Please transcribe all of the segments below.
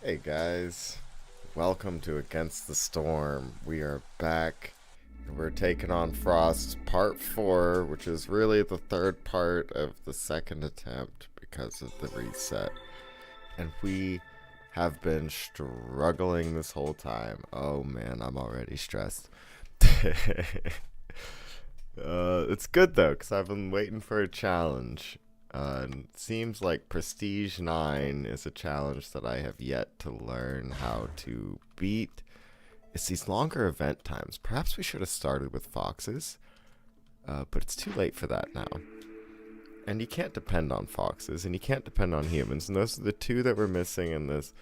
Hey guys, welcome to Against the Storm. We are back. We're taking on Frost Part 4, which is really the third part of the second attempt because of the reset. And we have been struggling this whole time. Oh man, I'm already stressed. It's good though, because I've been waiting for a challenge. And it seems like Prestige 9 is a challenge that I have yet to learn how to beat. It's these longer event times. Perhaps we should have started with foxes, but it's too late for that now. And you can't depend on foxes, and you can't depend on humans, and those are the two that we're missing in this.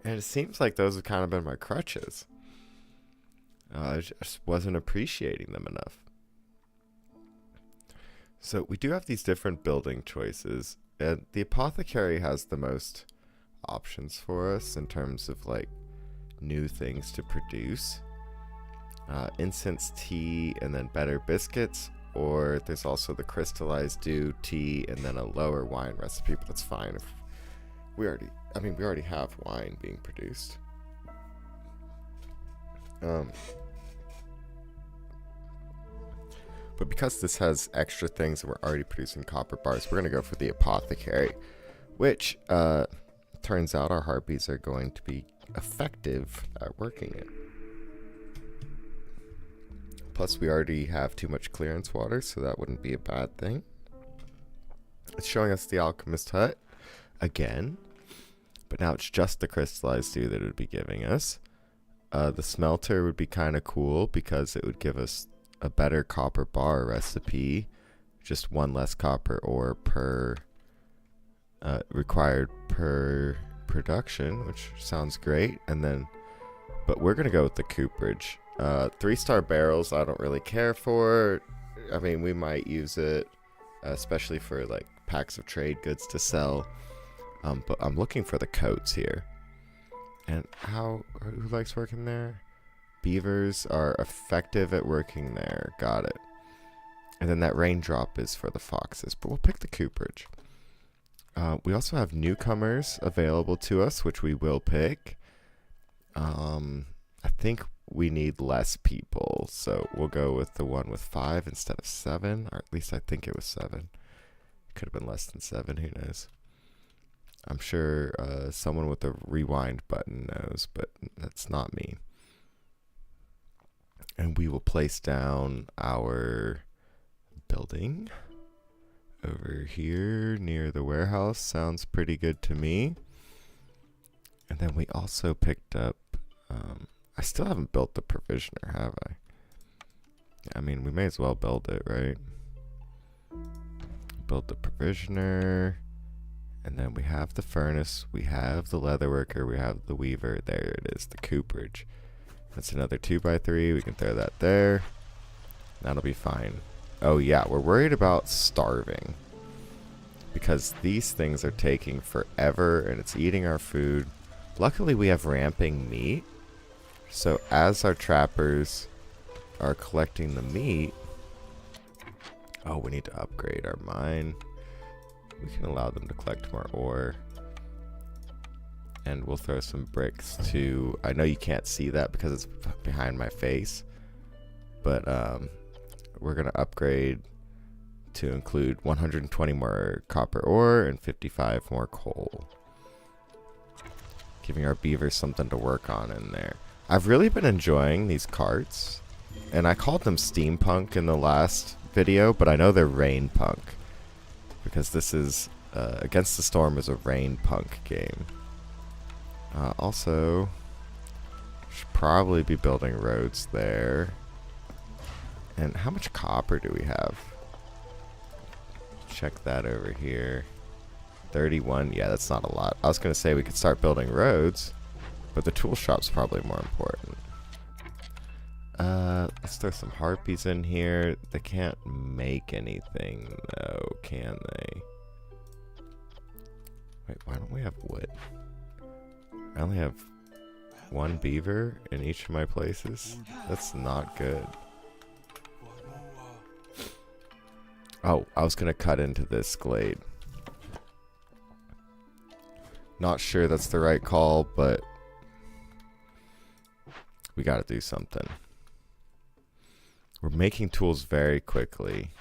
And it seems like those have kind of been my crutches. I just wasn't appreciating them enough. So we do have these different building choices, and the apothecary has the most options for us in terms of like new things to produce. Incense tea and then better biscuits, or there's also the crystallized dew tea and then a lower wine recipe, but that's fine if we already have wine being produced. But because this has extra things and we're already producing copper bars, we're going to go for the apothecary, which turns out our harpies are going to be effective at working it. Plus, we already have too much clearance water, so that wouldn't be a bad thing. It's showing us the alchemist hut again, but now it's just the crystallized dew that it would be giving us. The smelter would be kind of cool because it would give us a better copper bar recipe, just one less copper ore per required per production, which sounds great. And then, but we're gonna go with the cooperage. 3-star barrels I don't really care for. I mean, we might use it, especially for like packs of trade goods to sell. But I'm looking for the coats here. And who likes working there? Beavers are effective at working there. Got it. And then that raindrop is for the foxes, but we'll pick the cooperage. We also have newcomers available to us, which we will pick. I think we need less people, so we'll go with the one with 5 instead of 7, or at least I think it was 7. It could have been less than 7, who knows. I'm sure someone with a rewind button knows, but that's not me. And we will place down our building over here near the warehouse. Sounds pretty good to me. And then we also picked up, I still haven't built the provisioner, have I? I mean, we may as well build it, right? Build the provisioner. And then we have the furnace, we have the leatherworker, we have the weaver. There it is, the cooperage. That's another 2x3. We can throw that there. That'll be fine. Oh yeah, we're worried about starving, because these things are taking forever and it's eating our food. Luckily we have ramping meat, so as our trappers are collecting the meat... Oh, we need to upgrade our mine. We can allow them to collect more ore. And we'll throw some bricks too. I know you can't see that because it's behind my face, but we're going to upgrade to include 120 more copper ore and 55 more coal, giving our beavers something to work on in there. I've really been enjoying these carts, and I called them steampunk in the last video, but I know they're rain punk, because this is Against the Storm is a rain punk game. Also, should probably be building roads there. And how much copper do we have? Check that over here. 31. Yeah, that's not a lot. I was going to say we could start building roads, but the tool shop's probably more important. Let's throw some harpies in here. They can't make anything, though, can they? Wait, why don't we have wood? I only have one beaver in each of my places. That's not good. Oh, I was going to cut into this glade. Not sure that's the right call, but we gotta do something. We're making tools very quickly.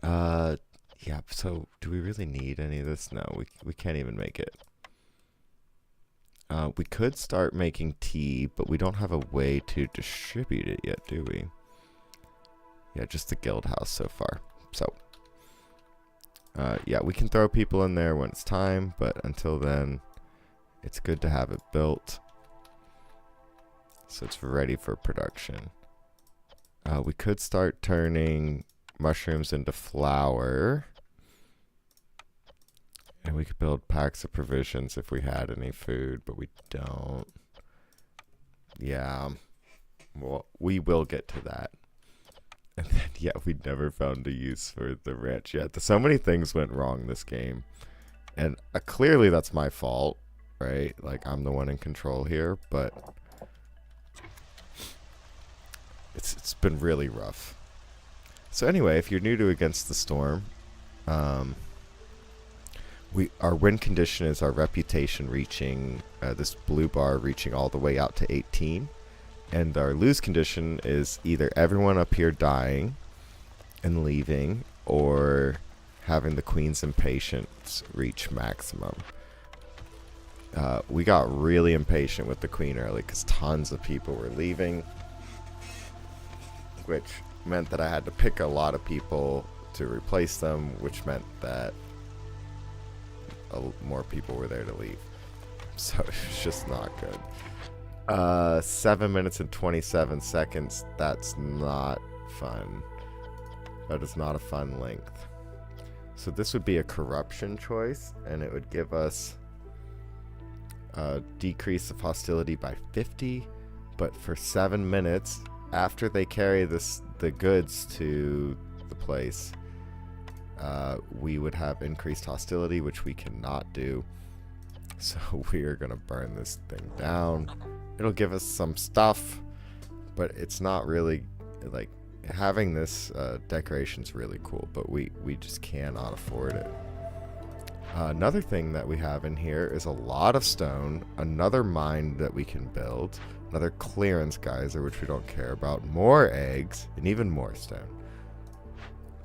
Yeah, so do we really need any of this? No, we can't even make it. We could start making tea, but we don't have a way to distribute it yet, do we? Yeah, just the guild house so far. So, yeah, we can throw people in there when it's time, but until then, it's good to have it built so it's ready for production. We could start turning mushrooms into flour. And we could build packs of provisions if we had any food, but we don't. Yeah. Well, we will get to that. And then, yeah, we never found a use for the ranch yet. So many things went wrong this game. And clearly that's my fault, right? Like, I'm the one in control here, but it's been really rough. So anyway, if you're new to Against the Storm, our win condition is our reputation reaching, this blue bar reaching all the way out to 18. And our lose condition is either everyone up here dying and leaving, or having the Queen's Impatience reach maximum. We got really impatient with the Queen early because tons of people were leaving, which meant that I had to pick a lot of people to replace them, which meant that more people were there to leave. So it's just not good. 7 minutes and 27 seconds. That's not fun. That is not a fun length. So this would be a corruption choice, and it would give us a decrease of hostility by 50, but for 7 minutes after they carry the goods to the place, we would have increased hostility, which we cannot do. So we are gonna burn this thing down. It'll give us some stuff, but it's not really, like, having this decoration's really cool, but we just cannot afford it. Another thing that we have in here is a lot of stone, another mine that we can build, another clearance geyser, which we don't care about, more eggs, and even more stone.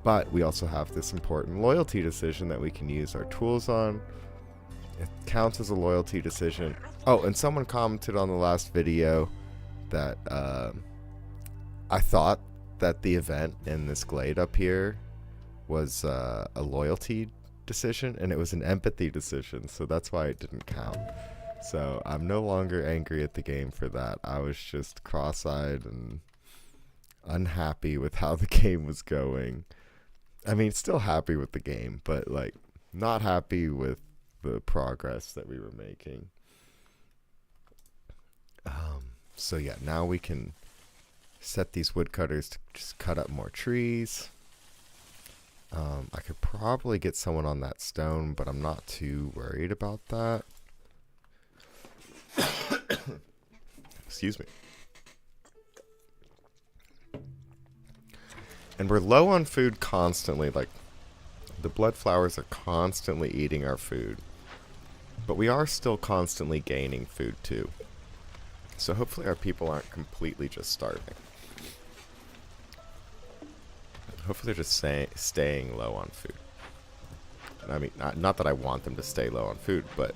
But we also have this important loyalty decision that we can use our tools on. It counts as a loyalty decision. Oh, and someone commented on the last video that I thought that the event in this glade up here was a loyalty decision, and it was an empathy decision, so that's why it didn't count. So I'm no longer angry at the game for that. I was just cross-eyed and unhappy with how the game was going. I mean, still happy with the game, but, like, not happy with the progress that we were making. So yeah, now we can set these woodcutters to just cut up more trees. I could probably get someone on that stone, but I'm not too worried about that. Excuse me. And we're low on food constantly. Like, the blood flowers are constantly eating our food. But we are still constantly gaining food too. So hopefully our people aren't completely just starving. Hopefully they're just staying low on food. And I mean, not that I want them to stay low on food, but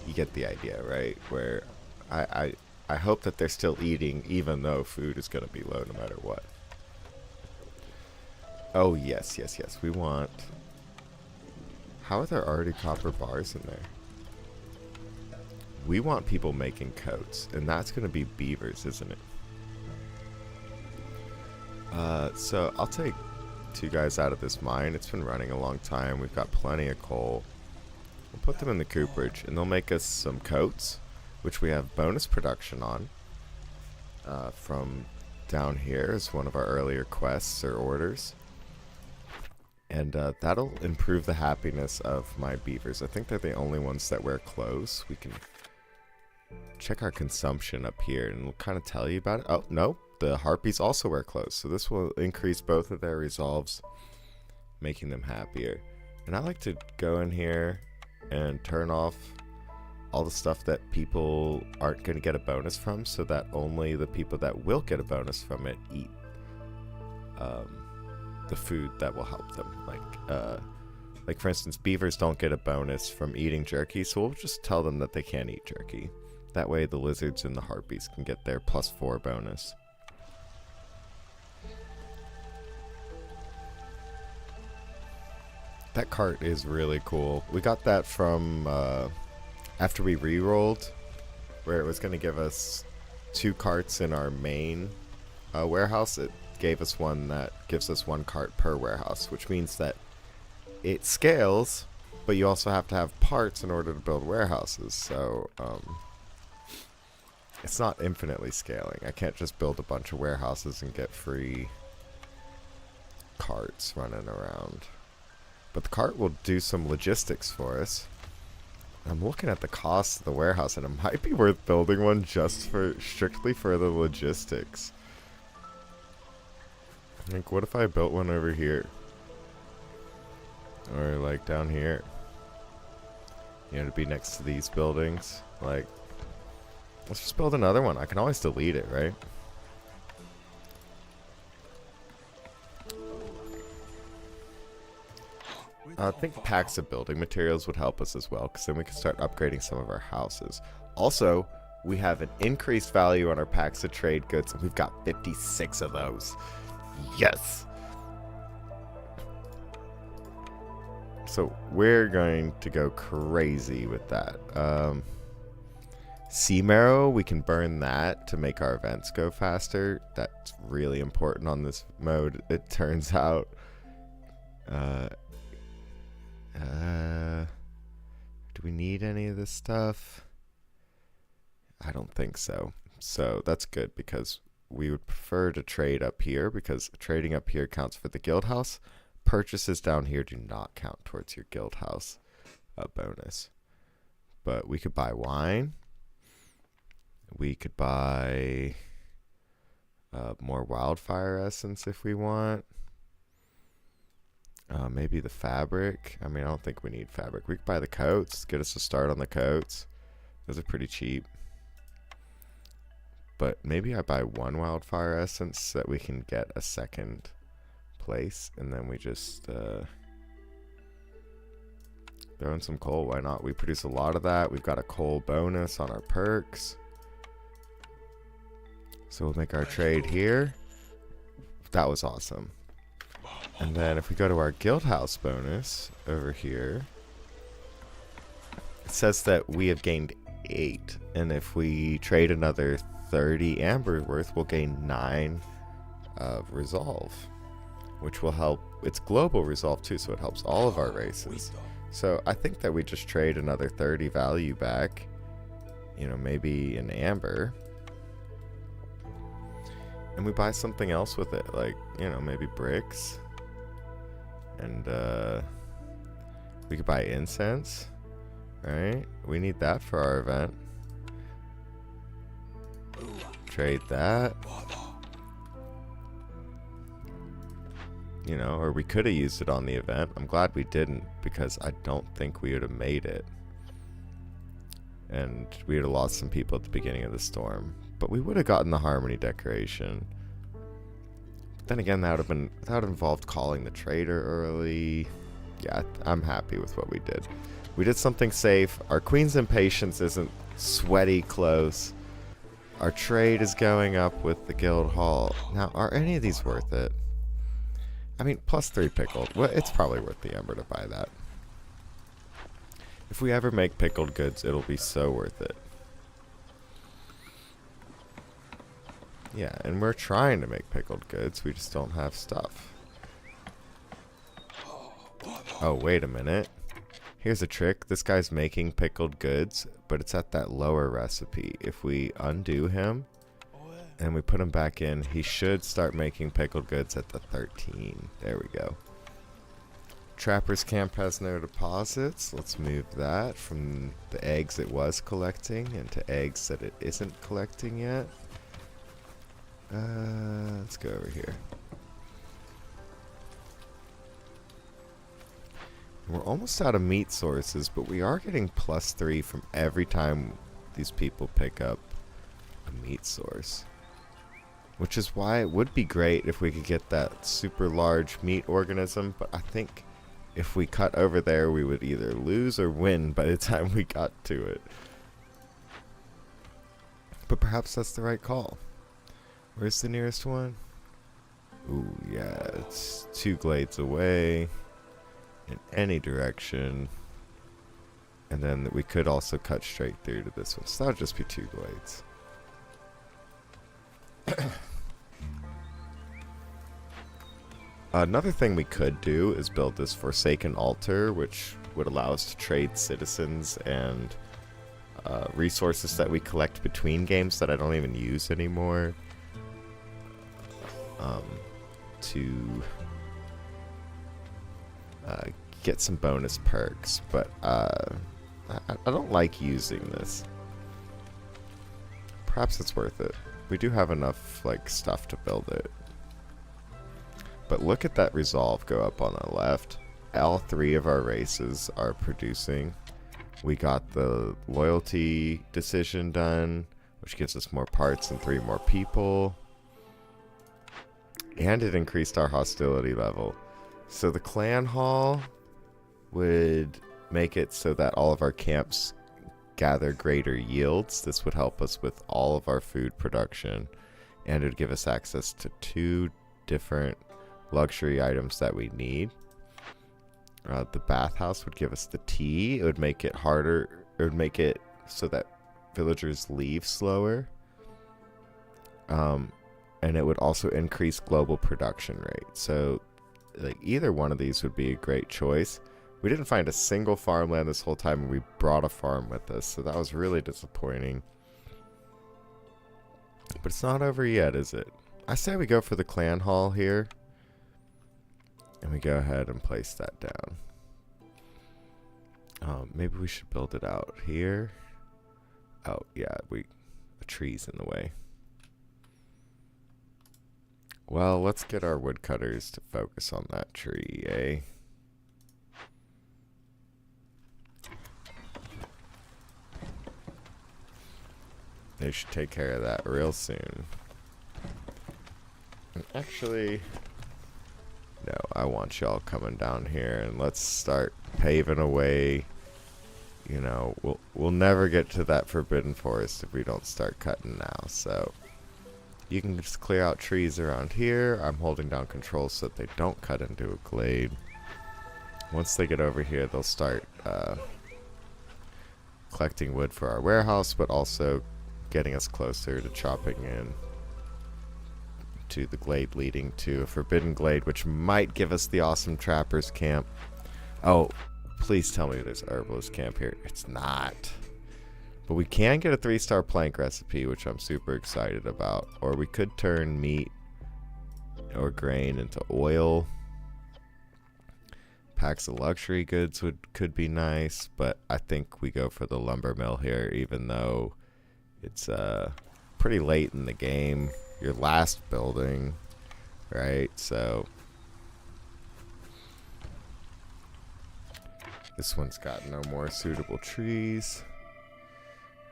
you get the idea, right? Where I hope that they're still eating even though food is going to be low no matter what. Oh, yes, yes, yes. We want... How are there already copper bars in there? We want people making coats, and that's going to be beavers, isn't it? So I'll take 2 guys out of this mine. It's been running a long time. We've got plenty of coal. We'll put them in the cooperage, and they'll make us some coats, which we have bonus production on from down here as one of our earlier quests or orders. And that'll improve the happiness of my beavers. I think they're the only ones that wear clothes. We can check our consumption up here, and it'll kind of tell you about it. Oh, no. The harpies also wear clothes, so this will increase both of their resolves, making them happier. And I like to go in here and turn off all the stuff that people aren't going to get a bonus from, so that only the people that will get a bonus from it eat the food that will help them. Like for instance, beavers don't get a bonus from eating jerky, so we'll just tell them that they can't eat jerky. That way the lizards and the harpies can get their +4 bonus. That cart is really cool. We got that from after we re-rolled, where it was going to give us 2 carts in our main warehouse. It gave us one that gives us 1 cart per warehouse, which means that it scales, but you also have to have parts in order to build warehouses. So it's not infinitely scaling. I can't just build a bunch of warehouses and get free carts running around. But the cart will do some logistics for us. I'm looking at the cost of the warehouse, and it might be worth building one just strictly for the logistics. Like, what if I built one over here? Or like down here? You know, to be next to these buildings. Like, let's just build another one. I can always delete it, right? I think packs of building materials would help us as well, because then we can start upgrading some of our houses. Also, we have an increased value on our packs of trade goods, and we've got 56 of those. Yes! So we're going to go crazy with that. Sea marrow, we can burn that to make our events go faster. That's really important on this mode, it turns out. Do we need any of this stuff? I don't think so. So that's good, because we would prefer to trade up here, because trading up here counts for the guild house. Purchases down here do not count towards your guild house bonus. But we could buy wine. We could buy more wildfire essence if we want. Maybe the fabric. I mean, I don't think we need fabric. We could buy the coats. Get us a start on the coats. Those are pretty cheap. But maybe I buy 1 wildfire essence so that we can get a second place. And then we just throw in some coal. Why not? We produce a lot of that. We've got a coal bonus on our perks. So we'll make our trade here. That was awesome. And then if we go to our guild house bonus over here, it says that we have gained 8. And if we trade another 30 amber worth, we'll gain 9 of resolve, which will help. It's global resolve too, so it helps all of our races. So I think that we just trade another 30 value back, you know, maybe an amber, and we buy something else with it, like, you know, maybe bricks. And we could buy incense, right? We need that for our event. Trade that. You know, or we could have used it on the event. I'm glad we didn't, because I don't think we would have made it. And we would have lost some people at the beginning of the storm. But we would have gotten the harmony decoration. Then again, that would have involved calling the trader early. Yeah, I'm happy with what we did. We did something safe. Our Queen's Impatience isn't sweaty close. Our trade is going up with the guild hall. Now, are any of these worth it? I mean, +3 pickled. Well, it's probably worth the ember to buy that. If we ever make pickled goods, it'll be so worth it. Yeah, and we're trying to make pickled goods, we just don't have stuff. Oh, wait a minute. Here's a trick. This guy's making pickled goods, but it's at that lower recipe. If we undo him and we put him back in, he should start making pickled goods at the 13. There we go. Trapper's Camp has no deposits. Let's move that from the eggs it was collecting into eggs that it isn't collecting yet. Let's go over here. We're almost out of meat sources, but we are getting +3 from every time these people pick up a meat source. Which is why it would be great if we could get that super large meat organism, but I think if we cut over there, we would either lose or win by the time we got to it. But perhaps that's the right call. Where's the nearest one? Ooh, yeah, it's 2 glades away in any direction. And then we could also cut straight through to this one. So that would just be 2 glades. Another thing we could do is build this Forsaken Altar, which would allow us to trade citizens and resources that we collect between games that I don't even use anymore. To get some bonus perks, but I don't like using this. Perhaps it's worth it. We do have enough like stuff to build it. But look at that resolve go up on the left. All 3 of our races are producing. We got the loyalty decision done, which gives us more parts and 3 more people. And it increased our hostility level. So the clan hall would make it so that all of our camps gather greater yields. This would help us with all of our food production. And it would give us access to 2 different luxury items that we need. The bathhouse would give us the tea. It would make it harder. It would make it so that villagers leave slower. And it would also increase global production rate. So like either one of these would be a great choice. We didn't find a single farmland this whole time, and we brought a farm with us, so that was really disappointing. But it's not over yet, is it? I say we go for the clan hall here. And we go ahead and place that down. Maybe we should build it out here. Oh, yeah, the tree's in the way. Well, let's get our woodcutters to focus on that tree, eh? They should take care of that real soon. And actually, no, I want y'all coming down here and let's start paving away. You know, we'll never get to that forbidden forest if we don't start cutting now, so you can just clear out trees around here. I'm holding down control so that they don't cut into a glade. Once they get over here, they'll start collecting wood for our warehouse, but also getting us closer to chopping in to the glade leading to a forbidden glade, which might give us the awesome trappers camp. Oh, please tell me there's herbalist camp here. It's not. But we can get a 3-star plank recipe, which I'm super excited about. Or we could turn meat or grain into oil. Packs of luxury goods could be nice, but I think we go for the lumber mill here, even though it's pretty late in the game. Your last building, right? So this one's got no more suitable trees.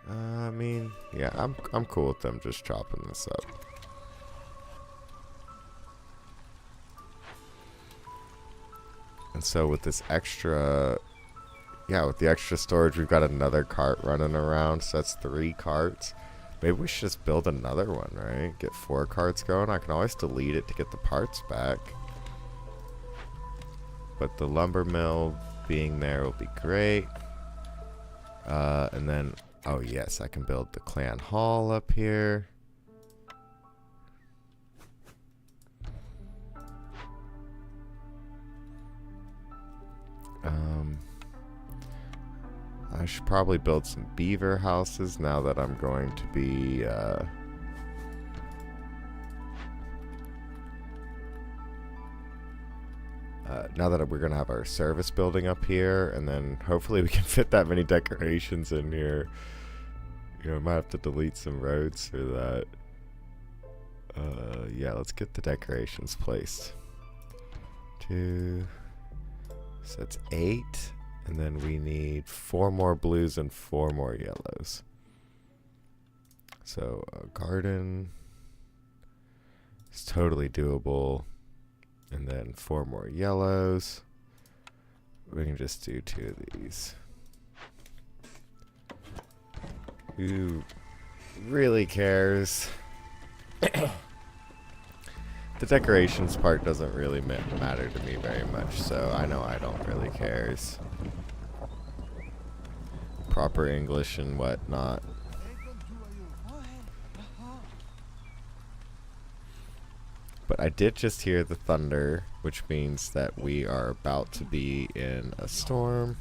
I mean, yeah, I'm cool with them just chopping this up. And so with this extra, with the extra storage, we've got another cart running around. So that's 3 carts. Maybe we should just build another one, right? Get 4 carts going. I can always delete it to get the parts back. But the lumber mill being there will be great. And then, oh yes, I can build the clan hall up here. I should probably build some beaver houses now that I'm going to be now that we're gonna have our service building up here, and then hopefully we can fit that many decorations in here. You know, I might have to delete some roads for that. Yeah, let's get the decorations placed. 2, So that's 8. And then we need 4 more blues and 4 more yellows. So a garden is totally doable. And then 4 more yellows. We can just do 2 of these. Who really cares? The decorations part doesn't really matter to me very much, so I know I don't really cares. Proper English and whatnot. But I did just hear the thunder, which means that we are about to be in a storm.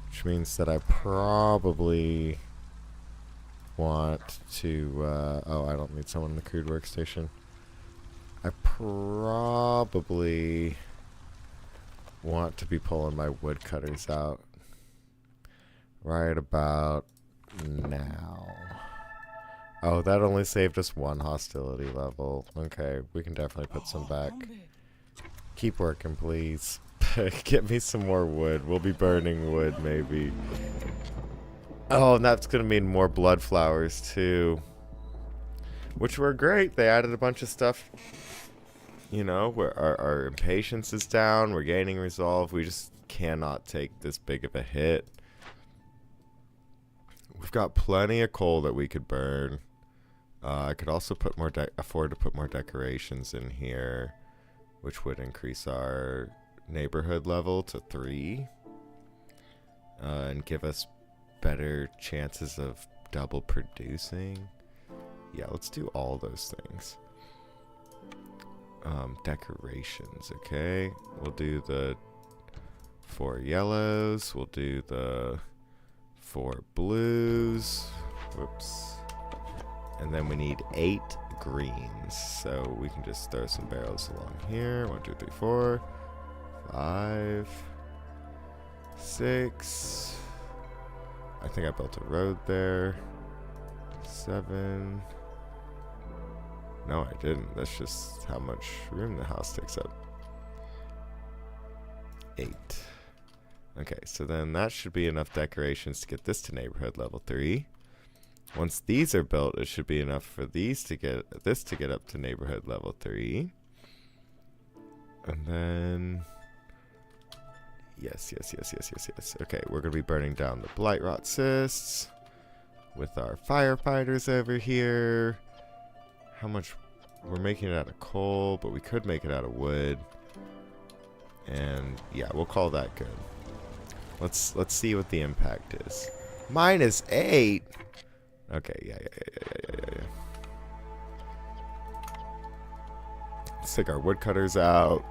Which means that I probably want to, oh, I don't need someone in the crude workstation. I probably want to be pulling my woodcutters out right about now. Oh, that only saved us 1 hostility level. Okay, we can definitely put some back. Keep working, please. Get me some more wood. We'll be burning wood, maybe. Oh, and that's going to mean more blood flowers, too. Which were great. They added a bunch of stuff. You know, where our impatience is down. We're gaining resolve. We just cannot take this big of a hit. We've got plenty of coal that we could burn. I could also put more afford to put more decorations in here, which would increase our neighborhood level to 3 and give us better chances of double producing. Yeah, let's do all those things. Decorations, okay. We'll do the 4 yellows. We'll do the 4 blues. Whoops. And then we need 8 greens. So we can just throw some barrels along here. 1, 2, 3, 4, 5, 6. I think I built a road there. 7. No, I didn't. That's just how much room the house takes up. 8. Okay, so then that should be enough decorations to get this to neighborhood level 3. Once these are built, it should be enough for these to get this to get up to neighborhood level 3. And then yes. Okay, we're gonna be burning down the blight rot cysts with our firefighters over here. How much? We're making it out of coal, but we could make it out of wood. And yeah, we'll call that good. Let's see what the impact is. -8. Okay, yeah. Let's take our woodcutters out.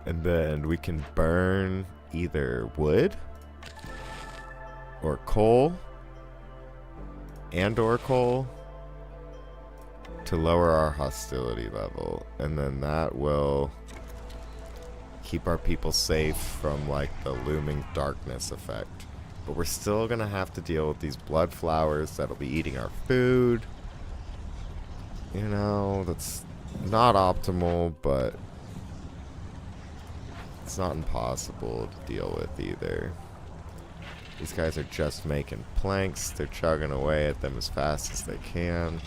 And then we can burn either wood or coal or coal to lower our hostility level. And then that will keep our people safe from like the looming darkness effect. But we're still gonna have to deal with these blood flowers that'll be eating our food. You know, that's not optimal, but it's not impossible to deal with either. These guys are just making planks. They're chugging away at them as fast as they can.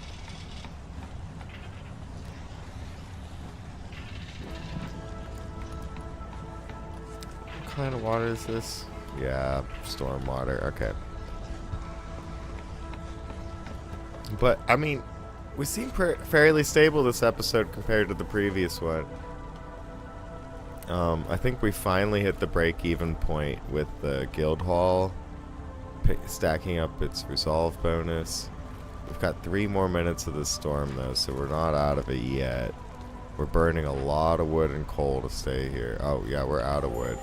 What kind of water is this? Yeah, storm water. Okay. But, I mean, we seem fairly stable this episode compared to the previous one. I think we finally hit the break-even point with the guild hall stacking up its resolve bonus. We've got 3 more minutes of this storm, though, so we're not out of it yet. We're burning a lot of wood and coal to stay here. Oh, yeah, we're out of wood.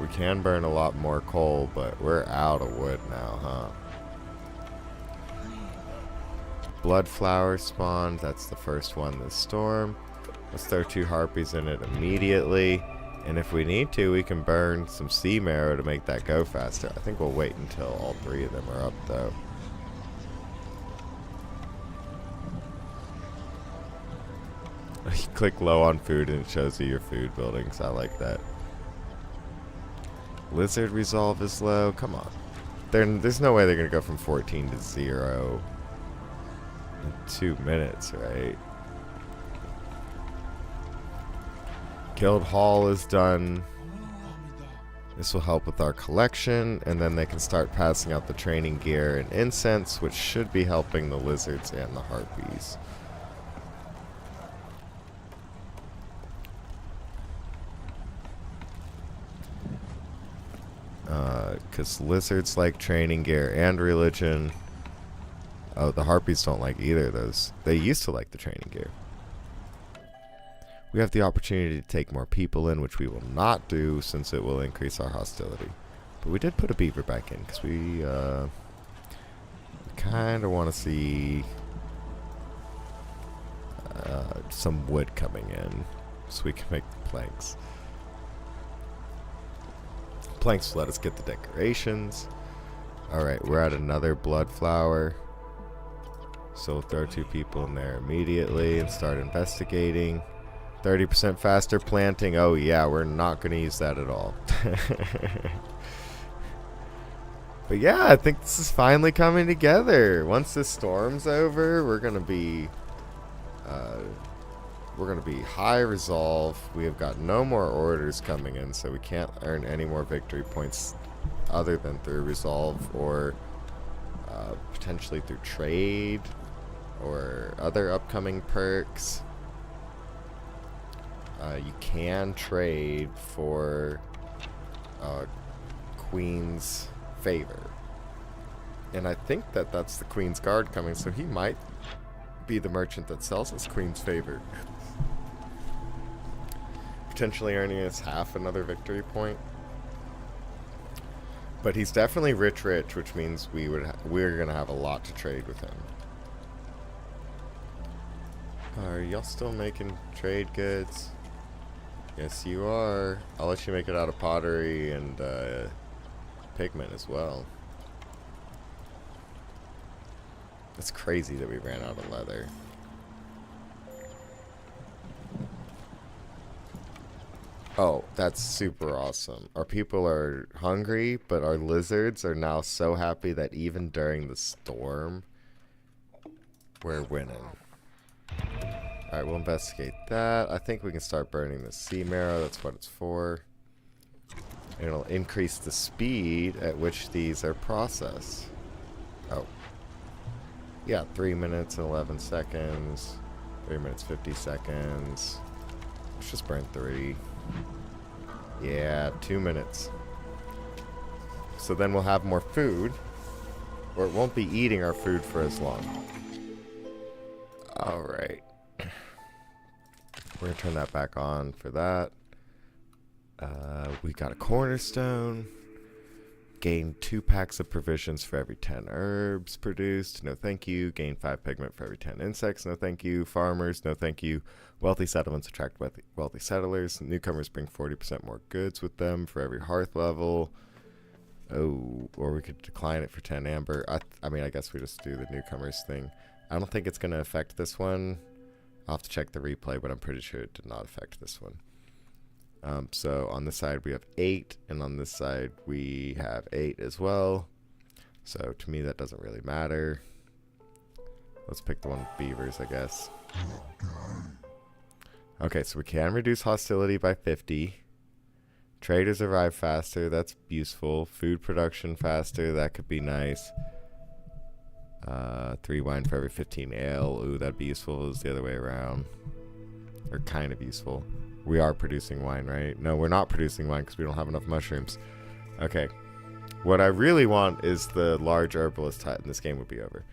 We can burn a lot more coal, but we're out of wood now, huh? Blood flower spawned. That's the first one this storm. Let's throw 2 harpies in it immediately. And if we need to, we can burn some sea marrow to make that go faster. I think we'll wait until all 3 of them are up, though. click low on food and it shows you your food buildings. I like that. Lizard resolve is low. Come on. There's no way they're going to go from 14 to 0 in 2 minutes, right? Guild Hall is done. This will help with our collection, and then they can start passing out the training gear and incense, which should be helping the lizards and the harpies. Because lizards like training gear and religion. Oh, the harpies don't like either of those. They used to like the training gear. We have the opportunity to take more people in, which we will not do since it will increase our hostility. But we did put a beaver back in because we kind of want to see some wood coming in so we can make the planks. Planks let us get the decorations. Alright, we're at another blood flower. So we'll throw 2 people in there immediately and start investigating. 30% faster planting. Oh yeah, we're not going to use that at all. But yeah, I think this is finally coming together. Once this storm's over, we're going to be high resolve. We have got no more orders coming in, so we can't earn any more victory points other than through resolve or potentially through trade or other upcoming perks. You can trade for Queen's favor. And I think that that's the Queen's Guard coming, so he might be the merchant that sells us Queen's favor. Potentially earning us half another victory point. But he's definitely rich, which means we're going to have a lot to trade with him. Are y'all still making trade goods? Yes, you are. I'll let you make it out of pottery and pigment as well. It's crazy that we ran out of leather. Oh, that's super awesome. Our people are hungry, but our lizards are now so happy that even during the storm, we're winning. Alright, we'll investigate that. I think we can start burning the sea marrow. That's what it's for. It'll increase the speed at which these are processed. Oh. Yeah, 3 minutes and 11 seconds. 3 minutes, 50 seconds. Let's just burn 3. Yeah, 2 minutes. So then we'll have more food. Or it won't be eating our food for as long. Alright. We're going to turn that back on for that. We got a cornerstone. Gain 2 packs of provisions for every 10 herbs produced. No thank you. Gain 5 pigment for every 10 insects. No thank you. Farmers. No thank you. Wealthy settlements attract wealthy settlers. Newcomers bring 40% more goods with them for every hearth level. Oh, or we could decline it for 10 amber. I mean, I guess we just do the newcomers thing. I don't think it's going to affect this one. I'll have to check the replay, but I'm pretty sure it did not affect this one. So on this side we have 8, and on this side we have 8 as well. So to me that doesn't really matter. Let's pick the one with beavers, I guess. Okay, so we can reduce hostility by 50. Traders arrive faster, that's useful. Food production faster, that could be nice. 3 wine for every 15 ale. Ooh, that'd be useful. It was the other way around. Or kind of useful. We are producing wine, right? No, we're not producing wine because we don't have enough mushrooms. Okay. What I really want is the large herbalist hut, and this game would be over.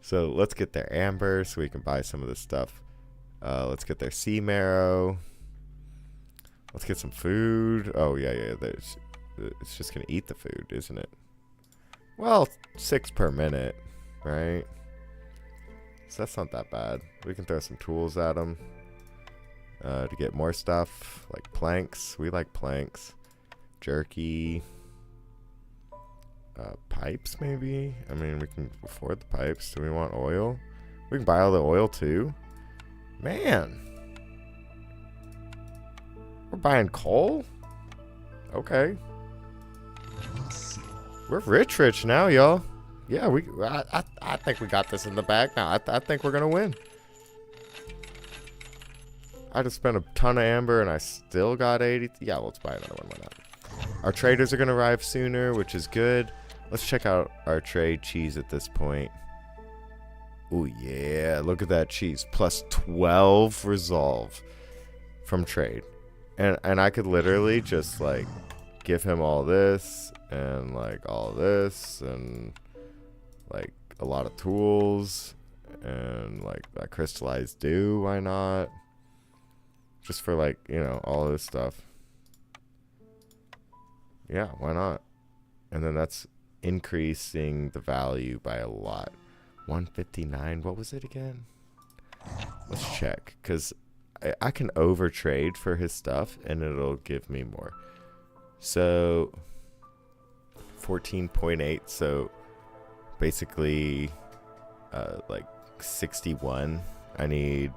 So let's get their amber so we can buy some of this stuff. Let's get their sea marrow. Let's get some food. Oh, yeah. It's just going to eat the food, isn't it? Well, 6 per minute, right? So that's not that bad. We can throw some tools at them to get more stuff, like planks. We like planks. Jerky. Pipes, maybe? I mean, we can afford the pipes. Do we want oil? We can buy all the oil, too. Man. We're buying coal? Okay. We're rich now, y'all. Yeah, I think we got this in the bag now. I think we're gonna win. I just spent a ton of amber and I still got 80. Yeah, let's buy another one. Why not? Our traders are gonna arrive sooner, which is good. Let's check out our trade cheese at this point. Oh yeah, look at that cheese. Plus 12 resolve from trade. And I could literally just like give him all this and like all this and like a lot of tools and like that crystallized dew, why not? Just for like, you know, all this stuff. Yeah, why not? And then that's increasing the value by a lot. 159, what was it again? Let's check, because I can overtrade for his stuff and it'll give me more. So 14.8, so basically like 61. I need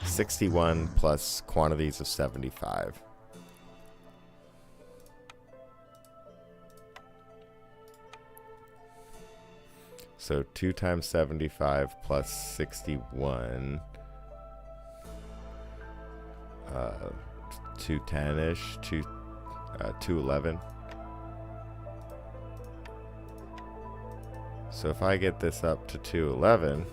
61 plus quantities of 75. So 2 times 75 plus 61. 210-ish, 211. So if I get this up to 211,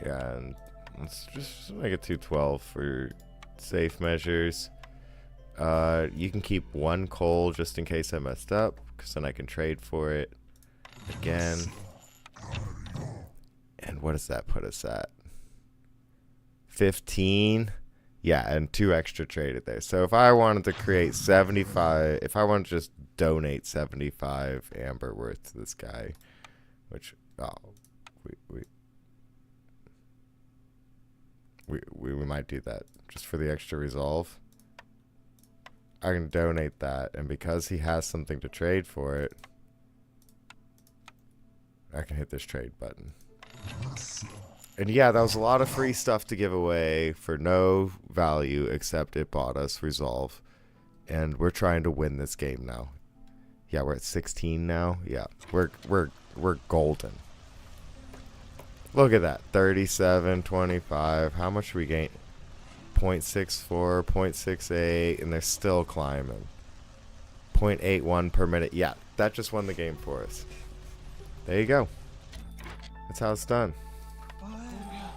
yeah, and let's just make it 212 for safe measures. You can keep 1 coal just in case I messed up, because then I can trade for it again. And what does that put us at? 15. Yeah, and 2 extra traded there. So if I wanted to create 75, if I want to just donate 75 amber worth to this guy, which, oh, we might do that just for the extra resolve. I can donate that, and because he has something to trade for it, I can hit this trade button. And yeah, that was a lot of free stuff to give away for no value, except it bought us resolve. And we're trying to win this game now. Yeah, we're at 16 now. Yeah, we're golden. Look at that. 37, 25. How much we gain? 0.64, 0.68, and they're still climbing. 0.81 per minute. Yeah, that just won the game for us. There you go. That's how it's done.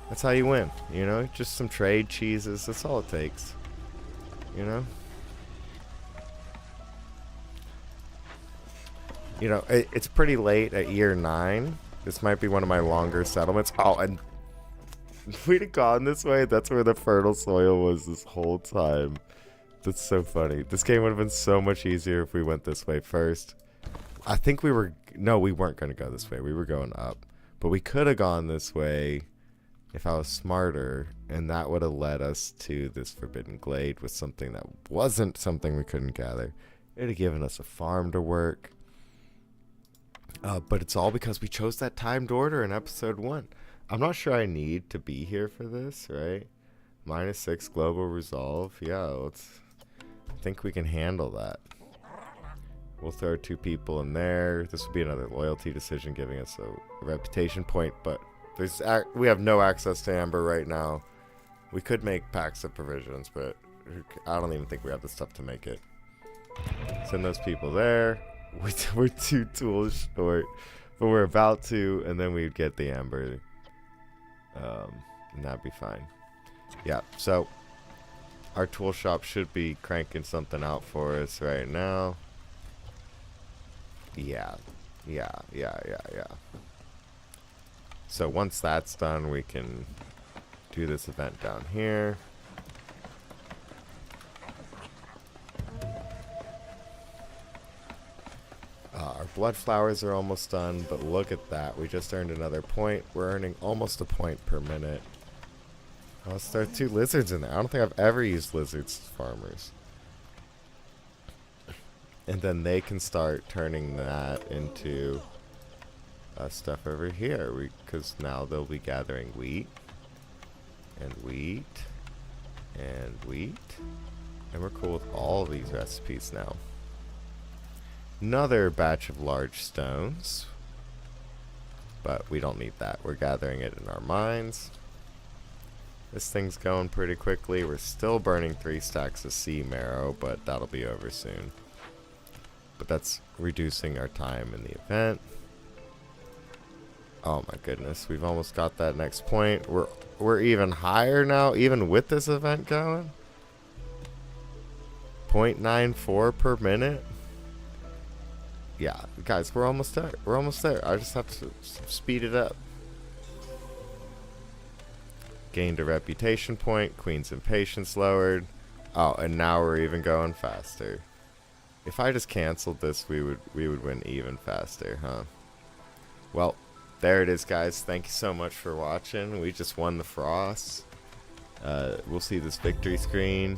That's how you win, you know? Just some trade cheeses. That's all it takes. You know? You know, it's pretty late at year 9. This might be one of my longer settlements. Oh, and if we'd have gone this way, that's where the fertile soil was this whole time. That's so funny. This game would have been so much easier if we went this way first. I think we were... No, we weren't going to go this way. We were going up. But we could have gone this way if I was smarter, and that would have led us to this Forbidden Glade with something that wasn't something we couldn't gather. It would have given us a farm to work. But it's all because we chose that timed order in episode 1. I'm not sure I need to be here for this, right? -6 global resolve. Yeah, I think we can handle that. We'll throw 2 people in there. This will be another loyalty decision, giving us a reputation point, but we have no access to amber right now. We could make packs of provisions, but I don't even think we have the stuff to make it. Send those people there. We're 2 tools short, but we're about to, and then we'd get the amber. And that'd be fine. Yeah, so our tool shop should be cranking something out for us right now. Yeah. So once that's done, we can do this event down here. Our blood flowers are almost done, but look at that. We just earned another point. We're earning almost a point per minute. Let's throw 2 lizards in there. I don't think I've ever used lizards as farmers. And then they can start turning that into stuff over here, because now they'll be gathering wheat and wheat and wheat, and we're cool with all these recipes now. Another batch of large stones, but we don't need that. We're gathering it in our mines. This thing's going pretty quickly. We're still burning 3 stacks of sea marrow, but that'll be over soon. But that's reducing our time in the event. Oh my goodness, we've almost got that next point. We're even higher now, even with this event going. 0.94 per minute. Yeah, guys, we're almost there. We're almost there. I just have to speed it up. Gained a reputation point. Queen's impatience lowered. Oh, and now we're even going faster. If I just canceled this, we would win even faster, huh? Well, there it is, guys. Thank you so much for watching. We just won the Frost. We'll see this victory screen.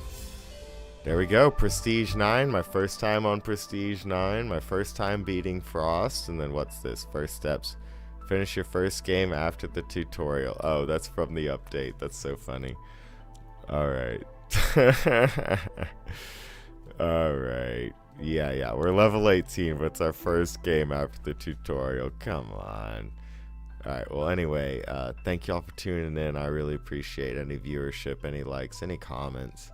There we go. Prestige 9. My first time on Prestige 9. My first time beating Frost. And then what's this? First steps. Finish your first game after the tutorial. Oh, that's from the update. That's so funny. Alright. Alright. Yeah. We're level 18, but it's our first game after the tutorial. Come on. Alright, well, anyway, thank y'all for tuning in. I really appreciate any viewership, any likes, any comments.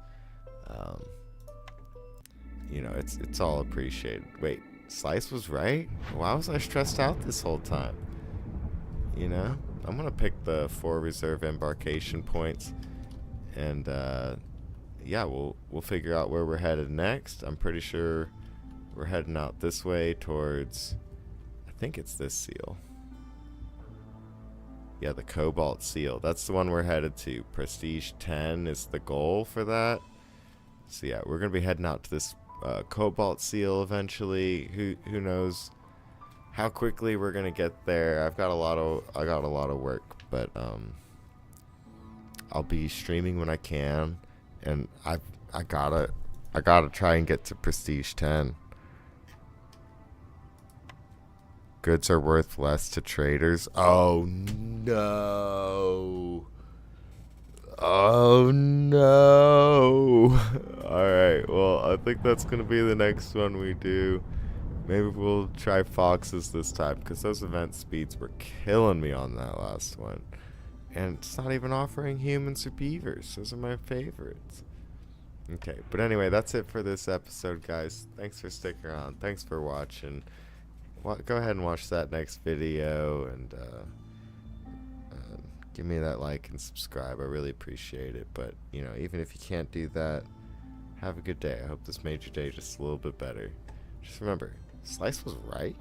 You know, it's all appreciated. Wait, Slice was right? Why was I stressed out this whole time? You know, I'm gonna pick the 4 reserve embarkation points, and yeah, we'll figure out where we're headed next. I'm pretty sure we're heading out this way towards, I think it's this seal. Yeah, the Cobalt Seal. That's the one we're headed to. Prestige 10 is the goal for that. So yeah, we're gonna be heading out to this Cobalt Seal eventually. Who knows how quickly we're gonna get there? I got a lot of work, but I'll be streaming when I can, and I gotta try and get to Prestige 10. Goods are worth less to traders. Oh no. Oh no. Alright, well, I think that's gonna be the next one we do. Maybe we'll try Foxes this time, because those event speeds were killing me on that last one. And it's not even offering humans or beavers. Those are my favorites. Okay, but anyway, that's it for this episode, guys. Thanks for sticking around. Thanks for watching. Go ahead and watch that next video, and give me that like and subscribe. I really appreciate it. But, you know, even if you can't do that, have a good day. I hope this made your day just a little bit better. Just remember, Slice was right.